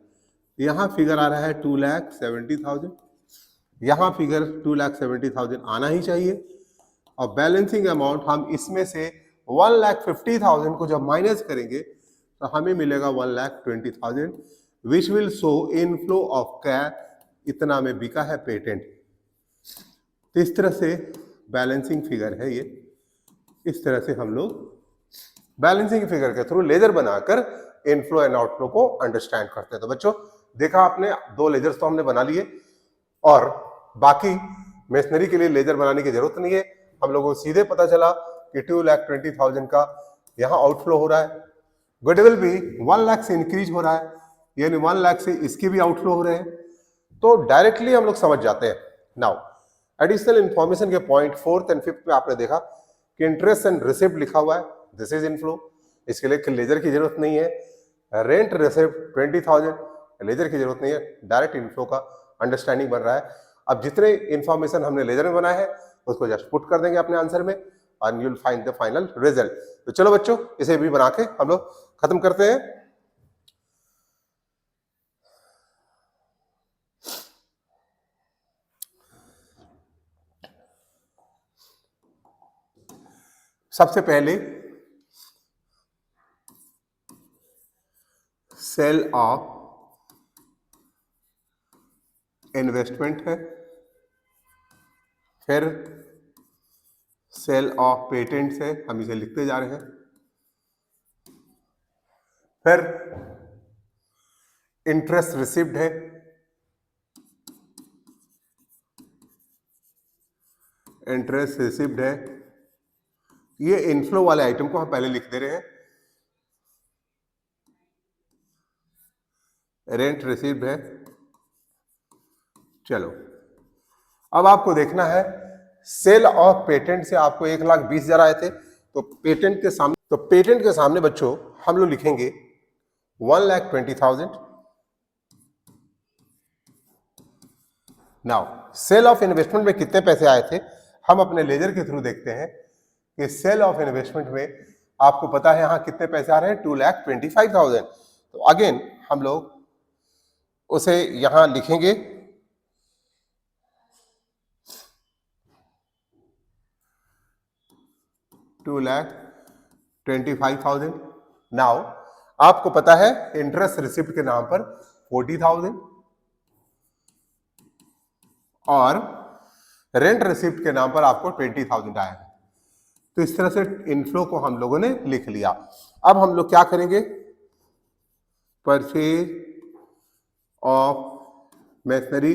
यहां फिगर आ रहा है 2,70,000, यहां फिगर 2,70,000 आना ही चाहिए, और बैलेंसिंग अमाउंट हम इसमें से 1,50,000 को जब माइनस करेंगे तो हमें मिलेगा 1,20,000, which will show inflow of cash, इतना में बिका है पेटेंट। तो इस तरह से बैलेंसिंग फिगर है ये। इस तरह से हम लोग बैलेंसिंग फिगर के थ्रू लेजर बनाकर इनफ्लो एंड आउटफ्लो को अंडरस्टैंड करते हैं। तो बच्चों देखा आपने, 2 लेजर्स तो हमने बना लिए, और बाकी मेशनरी के लिए लेजर बनाने की जरूरत नहीं है। हम लोगों को सीधे पता चला कि 2,20,000 का यहाँ आउटफ्लो हो रहा है। गुडविल भी 1 लाख से इंक्रीज हो रहा है, यानी 1 लाख से इसके भी आउटफ्लो हो रहे हैं। तो डायरेक्टली हम लोग समझ जाते हैं। नाउ एडिशनल इंफॉर्मेशन के पॉइंट 4th एंड 5th में आपने देखा कि इंटरेस्ट एंड रिसिप्ट लिखा हुआ है, दिस इज इनफ्लो, इसके लिए लेजर की जरूरत नहीं है। रेंट रिसिप्ट 20,000, लेजर की जरूरत नहीं है, डायरेक्ट इनफ्लो का अंडरस्टैंडिंग बन रहा है। अब जितने इंफॉर्मेशन हमने लेजर में बनाया है उसको जस्ट पुट कर देंगे अपने आंसर में और you will find the final result. तो चलो बच्चों, इसे भी बना के हम लोग खत्म करते हैं। सबसे पहले सेल ऑफ इन्वेस्टमेंट है, फिर सेल ऑफ पेटेंट्स है, हम इसे लिखते जा रहे हैं, फिर इंटरेस्ट रिसीव्ड है, इंटरेस्ट रिसीव्ड है, ये इनफ्लो वाले आइटम को हम पहले लिख दे रहे हैं, रेंट रिसीव्ड है। चलो अब आपको देखना है सेल ऑफ पेटेंट से आपको 1,20,000 आए थे, तो पेटेंट के सामने बच्चों हम लोग लिखेंगे 1,20,000। नाउ सेल ऑफ इन्वेस्टमेंट में कितने पैसे आए थे हम अपने लेजर के थ्रू देखते हैं कि सेल ऑफ इन्वेस्टमेंट में आपको पता है यहां कितने पैसे आ रहे हैं, 2,25,000। तो अगेन हम लोग उसे यहां लिखेंगे, $2,25,000। नाउ आपको पता है इंटरेस्ट रिसिप्ट के नाम पर 40,000 और रेंट रिसिप्ट के नाम पर आपको 20,000 आया है। तो इस तरह से इनफ्लो को हम लोगों ने लिख लिया। अब हम लोग क्या करेंगे, परचेज ऑफ मशीनरी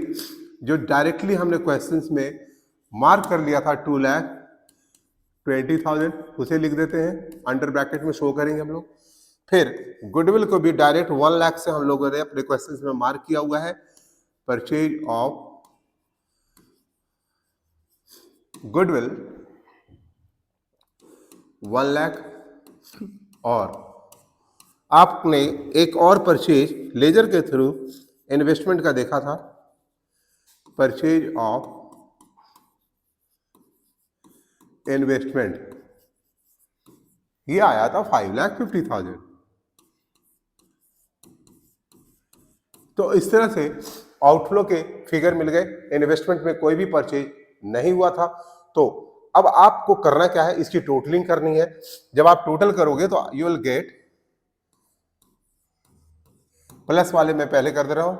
जो डायरेक्टली हमने क्वेश्चंस में मार्क कर लिया था 2,20,000, उसे लिख देते हैं, अंडर ब्रैकेट में शो करेंगे हम लोग। फिर गुडविल को भी डायरेक्ट 1 लाख से हम लोगों ने अपने क्वेश्चंस में मार्क किया हुआ है, परचेज ऑफ गुडविल 1 लाख। और आपने एक और परचेज लेजर के थ्रू इन्वेस्टमेंट का देखा था, परचेज ऑफ इन्वेस्टमेंट, ये आया था 5,50,000। तो इस तरह से आउटफ्लो के फिगर मिल गए, इन्वेस्टमेंट में कोई भी परचेज नहीं हुआ था। तो अब आपको करना क्या है, इसकी टोटलिंग करनी है। जब आप टोटल करोगे तो यू विल गेट, प्लस वाले मैं पहले कर दे रहा हूं,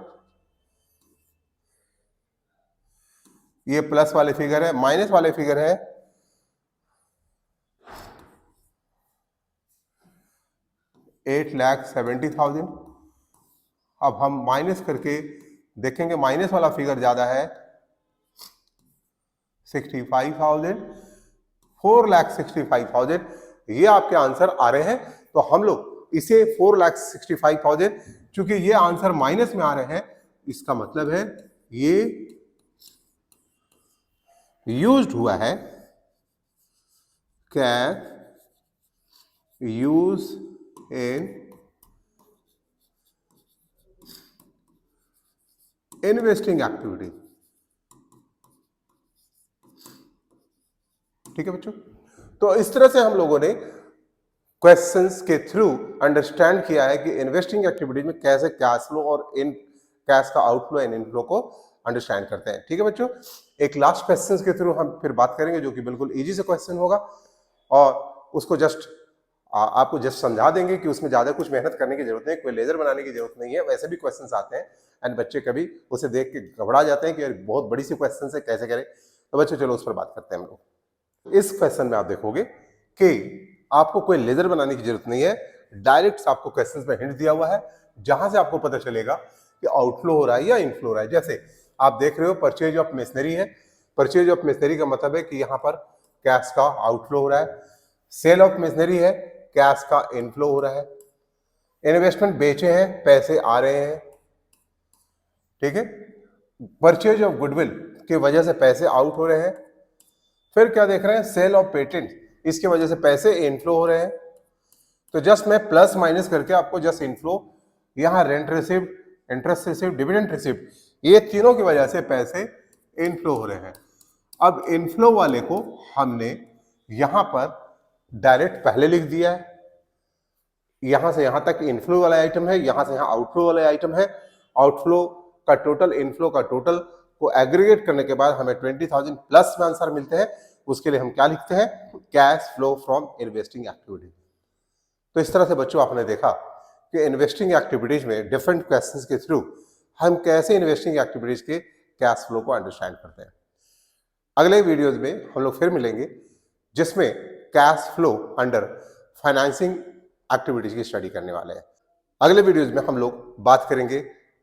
ये प्लस वाले फिगर है, माइनस वाले फिगर है 8,70,000। अब हम माइनस करके देखेंगे, माइनस वाला फिगर ज्यादा है 65,000, 4,65,000, ये आपके आंसर आ रहे हैं। तो हम लोग इसे 4,65,000, चूंकि ये आंसर माइनस में आ रहे हैं, इसका मतलब है ये यूज्ड हुआ है cash use in investing activity. ठीक है बच्चों, तो इस तरह से हम लोगों ने क्वेश्चंस के थ्रू अंडरस्टैंड किया है कि इन्वेस्टिंग एक्टिविटीज में कैसे कैश फ्लो और इन कैश का आउटफ्लो एंड इनफ्लो को अंडरस्टैंड करते हैं। ठीक है बच्चों, एक लास्ट क्वेश्चंस के थ्रू हम फिर बात करेंगे जो कि बिल्कुल इजी से क्वेश्चन होगा और उसको जस्ट आपको जस्ट समझा देंगे कि उसमें ज्यादा कुछ मेहनत करने की जरूरत नहीं है, कोई लेजर बनाने की जरूरत नहीं है। वैसे भी क्वेश्चंस आते हैं एंड बच्चे कभी उसे देख के घबरा जाते हैं कि यार बहुत बड़ी सी क्वेश्चन है, कैसे करें। तो बच्चे चलो उस पर बात करते हैं हम लोग। इस क्वेश्चन में आप देखोगे कि आपको कोई लेजर बनाने की जरूरत नहीं है, डायरेक्ट आपको क्वेश्चंस में हिंट दिया हुआ है जहां से आपको पता चलेगा कि आउटफ्लो हो रहा है या इनफ्लो हो रहा है। जैसे आप देख रहे हो परचेज ऑफ मशीनरी है, परचेज ऑफ मशीनरी का मतलब है कि यहां पर कैश का आउटफ्लो हो रहा है। सेल ऑफ मशीनरी है, कैश का इनफ्लो हो रहा है। इन्वेस्टमेंट बेचे हैं, पैसे आ रहे हैं। ठीक है, परचेज ऑफ गुडविल की वजह से पैसे आउट हो रहे हैं। फिर क्या देख रहे हैं, सेल ऑफ पेटेंट, इसकी वजह से पैसे इनफ्लो हो रहे हैं। तो जस्ट मैं प्लस माइनस करके आपको जस्ट इनफ्लो, यहाँ rent received, interest received, dividend received, ये तीनों की वजह से पैसे इनफ्लो हो रहे हैं। अब इनफ्लो वाले को हमने यहां पर डायरेक्ट पहले लिख दिया है, यहां से यहां तक इनफ्लो वाला आइटम है, यहां से यहां आउटफ्लो वाला आइटम है। आउटफ्लो का टोटल, इनफ्लो का टोटल को एग्रीगेट करने के बाद हमें 20,000 प्लस में आंसर मिलते हैं। उसके लिए हम क्या लिखते हैं, cash flow from investing activity. तो इस तरह से बच्चों आपने देखा कि इन्वेस्टिंग एक्टिविटीज में डिफरेंट क्वेश्चंस के थ्रू हम कैसे इन्वेस्टिंग एक्टिविटीज के कैश फ्लो को अंडरस्टैंड करते हैं। अगले वीडियोज में हम लोग फिर मिलेंगे जिसमें cash flow under financing activities की स्टडी करने वाले हैं। अगले वीडियोज में हम लोग बात करेंगे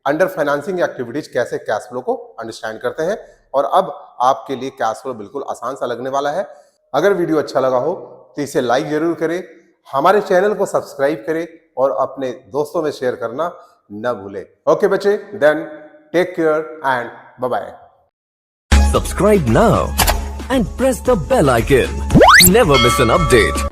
अंडर फाइनेंसिंग एक्टिविटीज कैसे कैश फ्लो को अंडरस्टैंड करते हैं, और अब आपके लिए कैश फ्लो बिल्कुल आसान सा लगने वाला है। अगर वीडियो अच्छा लगा हो तो इसे लाइक जरूर करें, हमारे चैनल को सब्सक्राइब करें और अपने दोस्तों में शेयर करना न भूलें। ओके बच्चे, then take care and bye bye. Subscribe now and press the bell icon. Never miss an update.